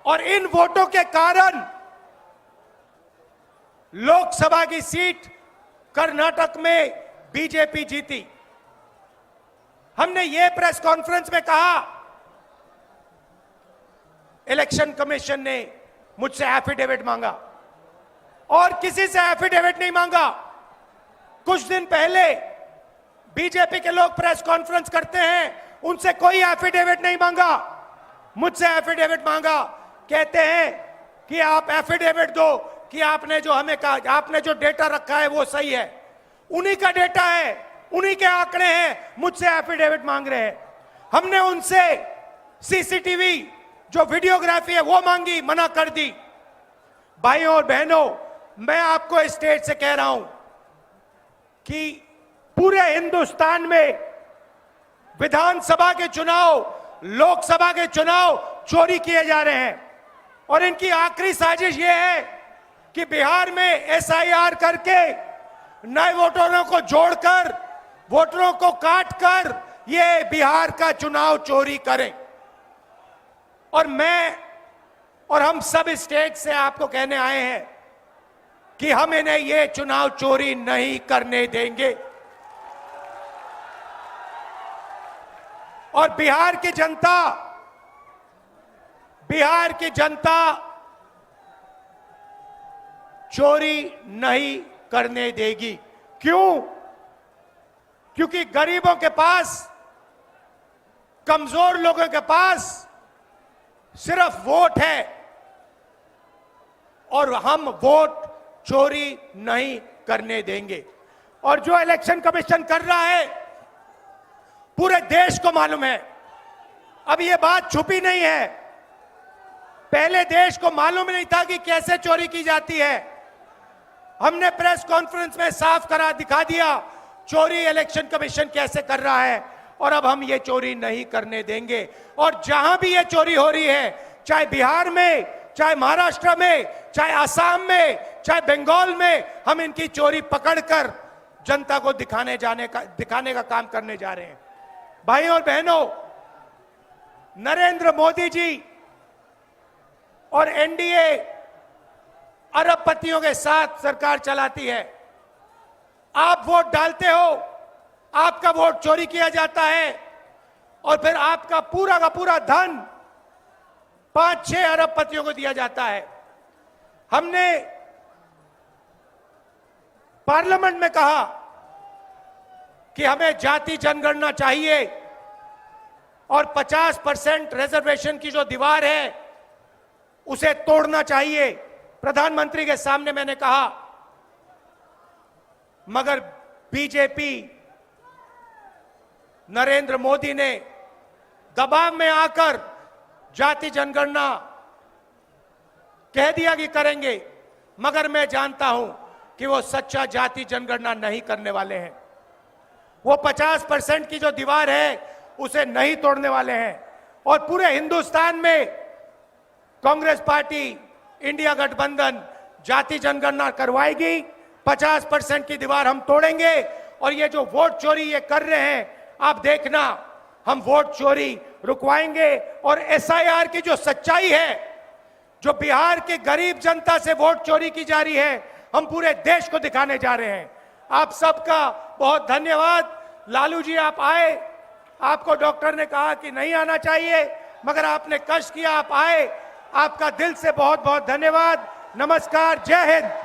और इन वोटों के कारण लोकसभा की सीट कर्नाटक में बीजेपी जीती। हमने ये प्रेस कॉन्फ्रेंस में कहा, इलेक्शन कमीशन ने मुझसे एफिडेविट मांगा और किसी से एफिडेविट नहीं मांगा। कुछ दिन पहले बीजेपी के लोग प्रेस कॉन्फ्रेंस करते हैं, उनसे कोई एफिडेविट नहीं मांगा, मुझसे एफिडेविट मांगा। कहते हैं कि आप एफिडेविट दो कि आपने जो हमें कहा, आपने जो डेटा रखा है वो सही है। उन्हीं का डेटा है, उन्हीं के आंकड़े हैं, मुझसे एफिडेविट मांग रहे हैं। हमने उनसे सीसीटीवी जो वीडियोग्राफी है वो मांगी, मना कर दी। भाइयों और बहनों, मैं आपको इस स्टेज से कह रहा हूं कि पूरे हिंदुस्तान में विधानसभा के चुनाव, लोकसभा के चुनाव चोरी किए जा रहे हैं और इनकी आखिरी साजिश यह है कि बिहार में एसआईआर करके नए वोटरों को जोड़कर, वोटरों को काटकर ये बिहार का चुनाव चोरी करें। और मैं और हम सब स्टेट से आपको कहने आए हैं कि हम इन्हें ये चुनाव चोरी नहीं करने देंगे। और बिहार की जनता चोरी नहीं करने देगी। क्यों? क्योंकि गरीबों के पास, कमजोर लोगों के पास सिर्फ वोट है और हम वोट चोरी नहीं करने देंगे। और जो इलेक्शन कमीशन कर रहा है पूरे देश को मालूम है। अब ये बात छुपी नहीं है, पहले देश को मालूम नहीं था कि कैसे चोरी की जाती है। हमने प्रेस कॉन्फ्रेंस में साफ करा दिखा दिया चोरी इलेक्शन कमीशन कैसे कर रहा है, और अब हम ये चोरी नहीं करने देंगे। और जहां भी ये चोरी हो रही है, चाहे बिहार में, चाहे महाराष्ट्र में, चाहे असम में, चाहे बंगाल में, हम इनकी चोरी पकड़कर जनता को दिखाने का काम करने जा रहे हैं। भाइयों और बहनों, नरेंद्र मोदी जी और एनडीए अरबपतियों के साथ सरकार चलाती है। आप वोट डालते हो, आपका वोट चोरी किया जाता है और फिर आपका पूरा का पूरा धन 5-6 अरबपतियों को दिया जाता है। हमने पार्लियामेंट में कहा कि हमें जाति जनगणना चाहिए और 50% रिजर्वेशन की जो दीवार है उसे तोड़ना चाहिए। प्रधानमंत्री के सामने मैंने कहा, मगर बीजेपी, नरेंद्र मोदी ने दबाव में आकर जाति जनगणना कह दिया कि करेंगे, मगर मैं जानता हूं कि वो सच्चा जाति जनगणना नहीं करने वाले हैं। वो 50% की जो दीवार है उसे नहीं तोड़ने वाले हैं। और पूरे हिंदुस्तान में कांग्रेस पार्टी, इंडिया गठबंधन जाति जनगणना करवाएगी, 50% की दीवार हम तोड़ेंगे। और ये जो वोट चोरी ये कर रहे हैं, आप देखना, हम वोट चोरी रुकवाएंगे। और एसआईआर की जो सच्चाई है, जो बिहार की गरीब जनता से वोट चोरी की जा रही है, हम पूरे देश को दिखाने जा रहे हैं। आप सबका बहुत धन्यवाद। लालू जी, आप आए, आपको डॉक्टर ने कहा कि नहीं आना चाहिए, मगर आपने कष्ट किया, आप आए। आपका दिल से बहुत बहुत धन्यवाद। नमस्कार, जय हिंद।